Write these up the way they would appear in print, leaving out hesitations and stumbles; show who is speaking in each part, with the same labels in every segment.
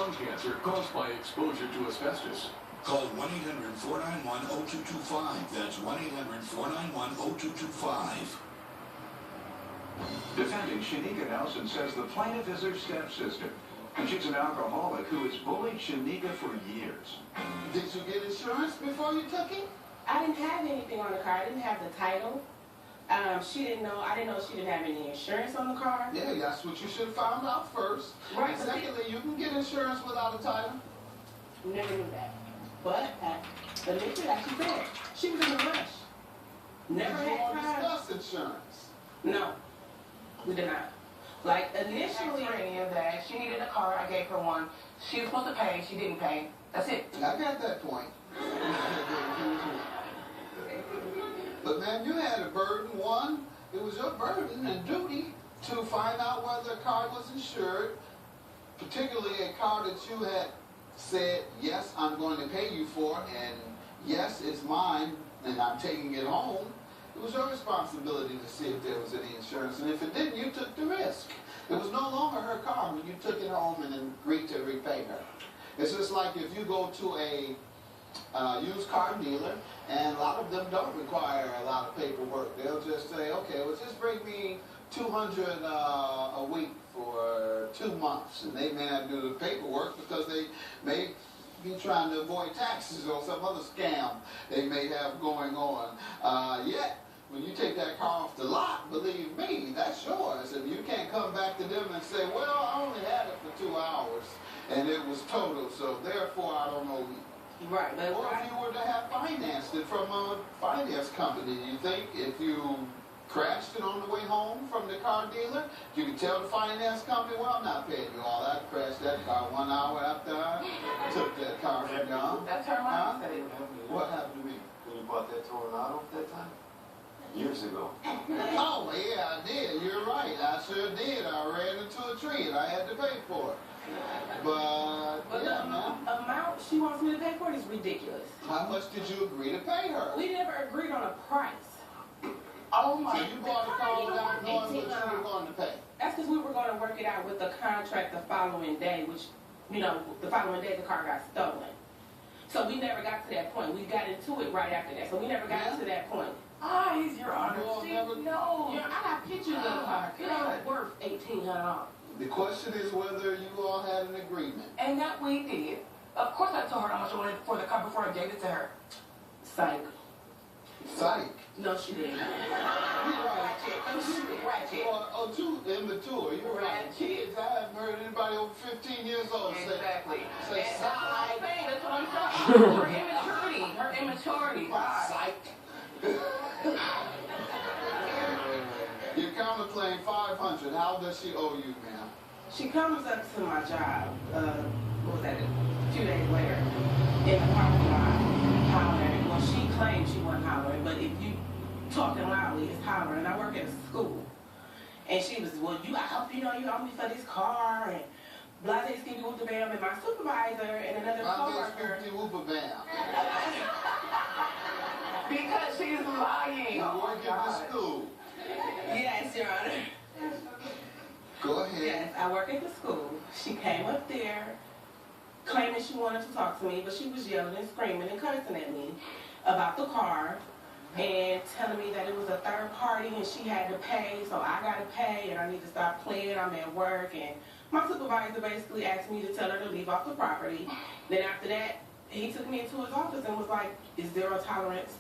Speaker 1: lung cancer caused by exposure to asbestos.
Speaker 2: Call 1-800-491-0225. That's 1-800-491-0225.
Speaker 3: Defending Shanika Nelson says the plaintiff is her stepsister, and she's an alcoholic who has bullied Shanika for years.
Speaker 4: Did you get insurance before you took it?
Speaker 5: I didn't have anything on the car. I didn't have the title. She didn't know. I didn't know she didn't have any insurance on the car.
Speaker 4: Yeah, that's what you should have found out first.
Speaker 5: Right.
Speaker 4: And secondly, you can get insurance without a title.
Speaker 5: Never knew that. But initially, like she said, she was in a rush. Never
Speaker 4: Did you
Speaker 5: had
Speaker 4: all
Speaker 5: time.
Speaker 4: discuss insurance?
Speaker 5: No, we did not. Like initially,
Speaker 6: that she needed a car. I gave her one. She was supposed to pay. She didn't pay. That's it.
Speaker 4: I got that point. But man, you had a burden. One, it was your burden and duty to find out whether a car was insured, particularly a car that you had said, yes, I'm going to pay you for, and yes, it's mine, and I'm taking it home. It was your responsibility to see if there was any insurance, and if it didn't, you took the risk. It was no longer her car when you took it home and agreed to repay her. It's just like if you go to a used car dealer, and a lot of them don't require a lot of paperwork. They'll just say, okay, well, just bring me $200 a week for 2 months, and they may not do the paperwork because they may be trying to avoid taxes or some other scam they may have going on. Yet, when you take that car off the lot, believe me, that's yours, and you can't come back to them and say, well, I only had it for 2 hours, and it was total, so therefore I don't know.
Speaker 5: right. But
Speaker 4: Or if you were to have financed it from a finance company, you think if you crashed it on the way home from the car dealer, you could tell the finance company, well, I'm not paying you all that. I crashed that car 1 hour after I took that car from y'all.
Speaker 6: That's her mindset.
Speaker 4: What happened to me?
Speaker 7: When you bought that Tornado that time? Years ago.
Speaker 4: Oh, yeah, I did. You're right. I sure did. I ran into a tree and I had to pay for it. But
Speaker 5: the
Speaker 4: yeah, man.
Speaker 5: amount she wants me to pay for it is ridiculous.
Speaker 4: How much did you agree to pay her?
Speaker 5: We never agreed on a price.
Speaker 6: Oh
Speaker 4: So
Speaker 6: my.
Speaker 4: you bought a car without knowing what you were going to pay.
Speaker 5: That's because we were going to work it out with the contract the following day, which, you know, the following day the car got stolen. So we never got to that point. We got into it right after that. So we never got to that point.
Speaker 6: Eyes, Your Honor.
Speaker 4: You all
Speaker 6: See,
Speaker 4: never-
Speaker 6: no.
Speaker 5: Yeah, I got pictures of the car. It ain't worth $1,800.
Speaker 4: The question is whether you all had an agreement.
Speaker 6: And that we did. Of course I told her how much I wanted for the car before I gave it to her.
Speaker 5: Psych.
Speaker 4: Psych.
Speaker 5: No, she didn't.
Speaker 4: You're right.
Speaker 6: Ratchet.
Speaker 4: Or too immature. You're right. Kids, I haven't heard anybody over 15 years old say,
Speaker 6: Exactly.
Speaker 4: say
Speaker 6: And that's what I'm
Speaker 4: psych.
Speaker 6: saying. That's what I'm saying. Her immaturity. Her immaturity.
Speaker 4: Psych. Your counterclaim $500. How does she owe you, ma'am?
Speaker 5: She comes up to my job, what was that, a few days later, in the parking lot, hollering. Well, she claimed she wasn't hollering, but if you talking loudly, it's hollering. And I work at a school. And she was, well, I hope you know you owe me for this car, and blase skippy whoop the bam, and my supervisor and another coworker.
Speaker 6: Because she's lying.
Speaker 4: You
Speaker 6: Oh my
Speaker 4: work at the
Speaker 6: God.
Speaker 4: school.
Speaker 5: Yes, Your Honor.
Speaker 4: Go ahead.
Speaker 5: Yes, I work at the school. She came up there claiming she wanted to talk to me, but she was yelling and screaming and cursing at me about the car and telling me that it was a third party and she had to pay, so I got to pay and I need to stop playing. I'm at work, and my supervisor basically asked me to tell her to leave off the property. Then after that, he took me into his office and was like, "Is zero tolerance,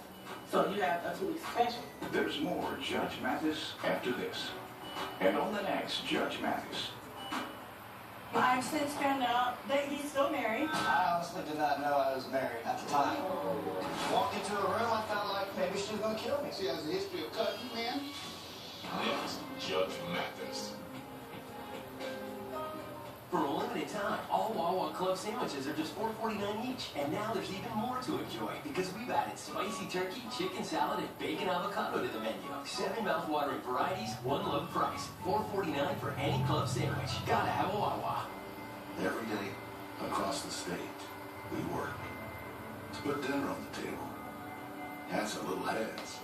Speaker 5: so you have a 2-week suspension."
Speaker 3: There's more Judge Mathis after this. And on the next Judge Mathis.
Speaker 8: I've since found out that he's still married.
Speaker 7: I honestly did not know I was married at the time. Walked into a room, I felt like maybe she was going to kill me.
Speaker 4: She has a history of cutting, man.
Speaker 1: Next, Judge Mathis.
Speaker 9: For a limited time, all Wawa Club sandwiches are just $4.49 each. And now there's even more to enjoy because we've added spicy turkey, chicken salad, and bacon avocado to the menu. 7 mouth-watering varieties, 1 low price. $4.49 for any club sandwich. Gotta have a Wawa.
Speaker 2: Every day, across the state, we work to put dinner on the table. Hats are little heads,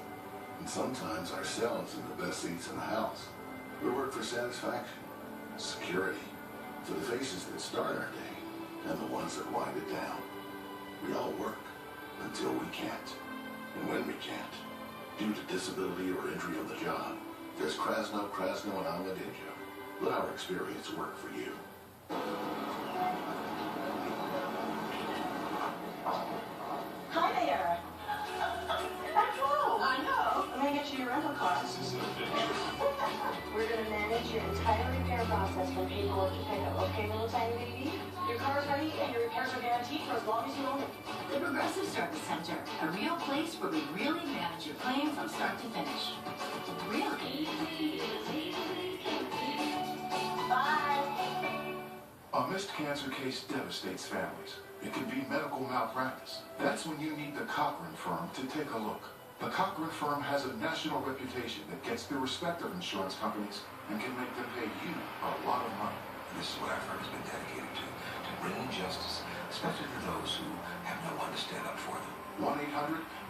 Speaker 2: and sometimes ourselves in the best seats in the house. We work for satisfaction, security, for the faces that start our day, and the ones that wind it down. We all work until we can't. And when we can't, due to disability or injury on the job, there's Krasno, and Angadinja. Let our experience work for you.
Speaker 6: Hi there. That's cool. I know. I'm gonna get you your rental car.
Speaker 10: We're going to manage your entire repair process from paperwork to pickup. Okay, little tiny baby?
Speaker 6: Your car's ready and your repairs are guaranteed for as long as you own it.
Speaker 11: The Progressive Service Center, a real place where we really manage your claim from start to finish. Really?
Speaker 6: Bye.
Speaker 1: A missed cancer case devastates families. It could be medical malpractice. That's when you need the Cochran firm to take a look. The Cochran firm has a national reputation that gets the respect of insurance companies and can make them pay you a lot of money.
Speaker 12: This is what our firm has been dedicated to bringing justice, especially to those who have no one to stand up for them.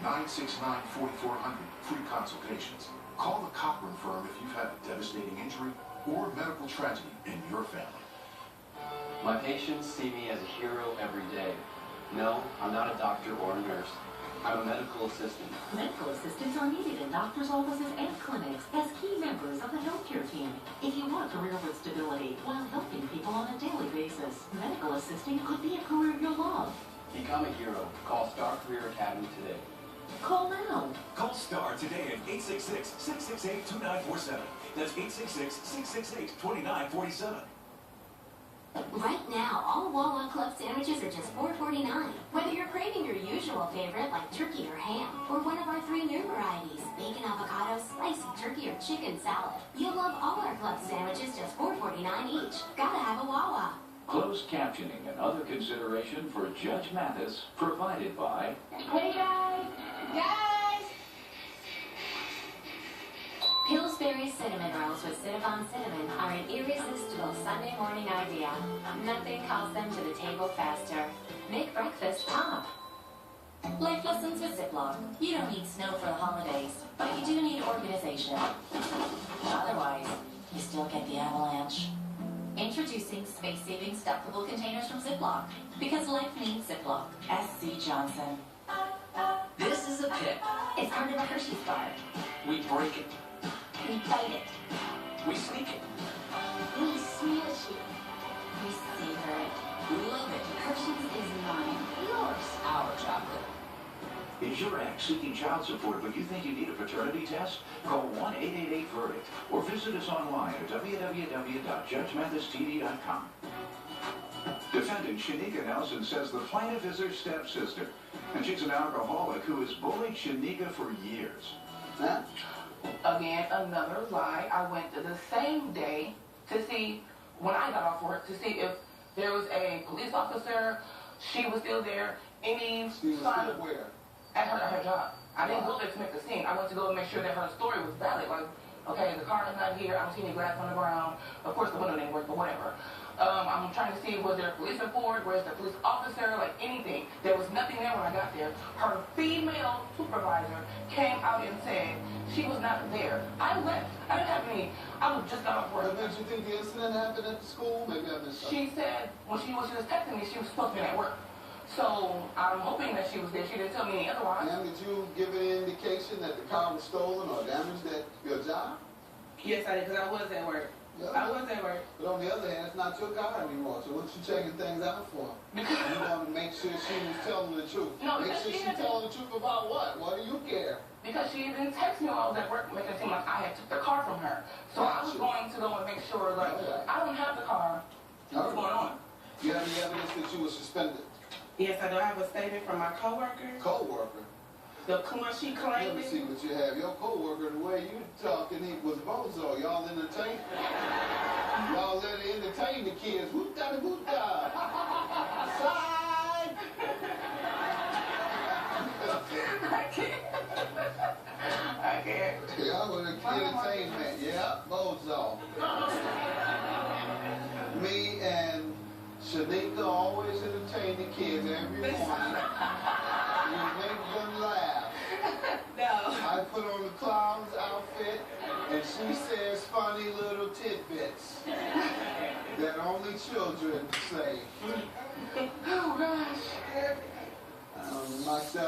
Speaker 1: 1-800-969-4400, free consultations. Call the Cochran firm if you've had a devastating injury or medical tragedy in your family.
Speaker 9: My patients see me as a hero every day. No, I'm not a doctor or a nurse. I'm a medical assistant.
Speaker 11: Medical assistants are needed in doctors' offices and clinics as key members of the healthcare team. If you want a career with stability while helping people on a daily basis, medical assisting could be a career you'll love.
Speaker 9: Become a hero. Call Star Career Academy today.
Speaker 11: Call now.
Speaker 12: Call STAR today at 866-668-2947. That's 866-668-2947.
Speaker 10: Right now, all Wawa Club sandwiches are just $4.49. Whether you're craving your usual favorite like turkey or ham, or one of our 3 new varieties, bacon avocado, spicy turkey, or chicken salad, you'll love all our club sandwiches just $4.49 each. Gotta have a Wawa.
Speaker 3: Closed captioning and other consideration for Judge Mathis provided by...
Speaker 10: Hey guys! Guys! Pillsbury Cinnamon Rolls with Cinnabon Cinnamon are an irresistible Sunday morning idea. Nothing calls them to the table faster. Make breakfast pop. Life lessons with Ziploc. You don't need snow for the holidays, but you do need organization. Otherwise, you still get the avalanche. Introducing space-saving stuffable containers from Ziploc. Because life needs Ziploc. S.C. Johnson.
Speaker 9: This is a pip.
Speaker 10: It's part of a Hershey's bar.
Speaker 9: We break it.
Speaker 10: We bite it.
Speaker 9: We sneak it.
Speaker 10: We smash it. We savor it.
Speaker 9: We love it.
Speaker 10: Hershey's is mine. Yours.
Speaker 9: Our chocolate.
Speaker 3: Is your ex seeking child support, but you think you need a paternity test? Call 1-888-VERDICT or visit us online at www.judgemathisTV.com. Defendant Shanika Nelson says the plaintiff is her stepsister, and she's an alcoholic who has bullied Shanika for years.
Speaker 4: Huh?
Speaker 6: Again, another lie. I went to the same day to see, when I got off work, to see if there was a police officer. She was still there. Any
Speaker 4: She was
Speaker 6: sign
Speaker 4: still where?
Speaker 6: at her job. I didn't go there to make the scene. I went to go and make sure that her story was valid. Like, okay, the car is not here. I don't see any glass on the ground. Of course, the window didn't work, but whatever. I'm trying to see, was there a police report? Where's the police officer? Like, anything. There was nothing there when I got there. Her female supervisor came out and said she was not there. I left. I didn't have any. I was just got off work.
Speaker 4: What makes you think the incident happened at the school? Maybe I missed something.
Speaker 6: She said when she was texting me, she was supposed to be at work. So I'm hoping that she was there. She didn't tell me any otherwise.
Speaker 4: Ma'am, did you give any indication that the car was stolen or damaged at your job?
Speaker 5: Yes, I did, because I was at work.
Speaker 4: Yeah.
Speaker 5: I was at work.
Speaker 4: But on the other hand, it's not your car anymore. So what you checking things out for? You want to make sure she was telling the truth.
Speaker 6: No,
Speaker 4: make
Speaker 6: because
Speaker 4: sure
Speaker 6: she
Speaker 4: she's
Speaker 6: didn't-
Speaker 4: telling the truth about what? What do you care?
Speaker 6: Because she didn't text me while I was at work, making it seem like I had took the car from her. So I was going to go and make sure, like, I don't have the car. What's going on?
Speaker 4: Do you have any evidence that you were suspended?
Speaker 5: Yes, I do. I have a statement from my coworker.
Speaker 4: Co-worker?
Speaker 5: The one she
Speaker 4: Let
Speaker 5: claimed
Speaker 4: me
Speaker 5: me.
Speaker 4: see what you have. Your co-worker, the way you talking, he was bozo. Y'all entertain? Y'all let her entertain the kids. Whoop-da, whoop-da. Side!
Speaker 6: I can't. I can't.
Speaker 4: Y'all with entertainment. Yeah, bozo. Me and Shanika always entertain the kids every morning. We make them laugh.
Speaker 5: No.
Speaker 4: I put on the clown's outfit, and she says funny little tidbits that only children say. myself.